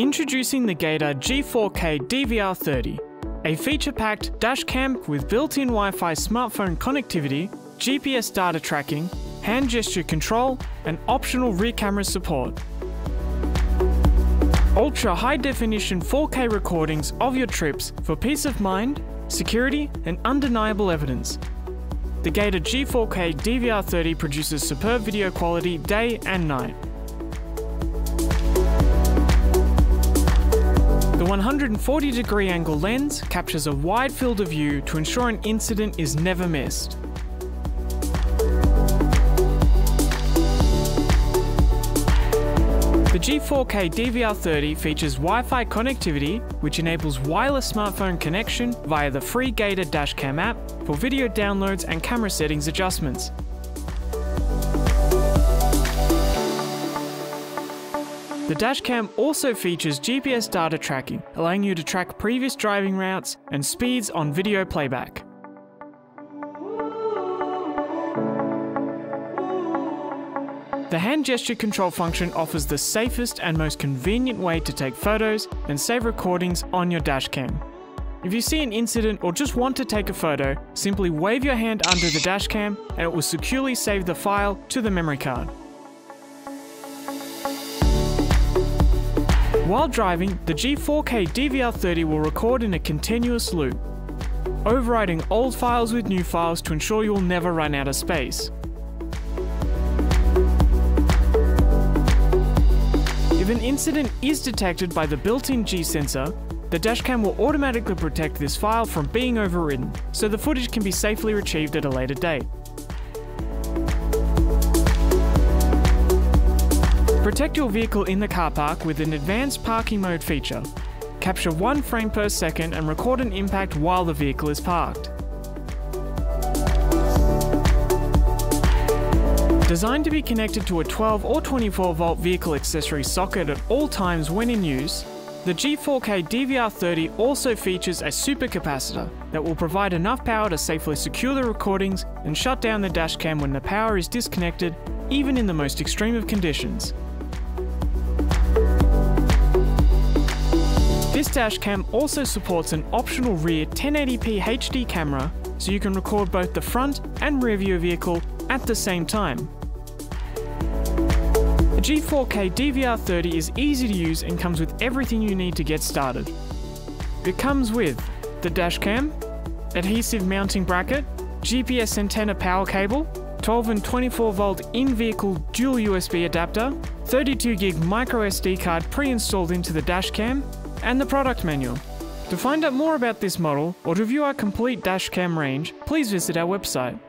Introducing the Gator G4KDVR30, a feature-packed dash cam with built-in Wi-Fi smartphone connectivity, GPS data tracking, hand gesture control, and optional rear camera support. Ultra high-definition 4K recordings of your trips for peace of mind, security, and undeniable evidence. The Gator G4KDVR30 produces superb video quality day and night. The 140-degree angle lens captures a wide field of view to ensure an incident is never missed. The G4KDVR30 features Wi-Fi connectivity, which enables wireless smartphone connection via the free Gator Dash Cam app for video downloads and camera settings adjustments. The dash cam also features GPS data tracking, allowing you to track previous driving routes and speeds on video playback. The hand gesture control function offers the safest and most convenient way to take photos and save recordings on your dash cam. If you see an incident or just want to take a photo, simply wave your hand under the dash cam and it will securely save the file to the memory card. While driving, the G4KDVR30 will record in a continuous loop, overwriting old files with new files to ensure you will never run out of space. If an incident is detected by the built-in G sensor, the dashcam will automatically protect this file from being overwritten, so the footage can be safely retrieved at a later date. Protect your vehicle in the car park with an advanced parking mode feature. Capture 1 frame per second and record an impact while the vehicle is parked. Designed to be connected to a 12 or 24 volt vehicle accessory socket at all times when in use, the G4KDVR30 also features a super capacitor that will provide enough power to safely secure the recordings and shut down the dashcam when the power is disconnected, even in the most extreme of conditions. This dashcam also supports an optional rear 1080p HD camera, so you can record both the front and rear view vehicle at the same time. The G4KDVR30 is easy to use and comes with everything you need to get started. It comes with the dashcam, adhesive mounting bracket, GPS antenna power cable, 12 and 24 volt in-vehicle dual USB adapter, 32 gig micro SD card pre-installed into the dashcam, and the product manual. To find out more about this model or to view our complete dashcam range, please visit our website.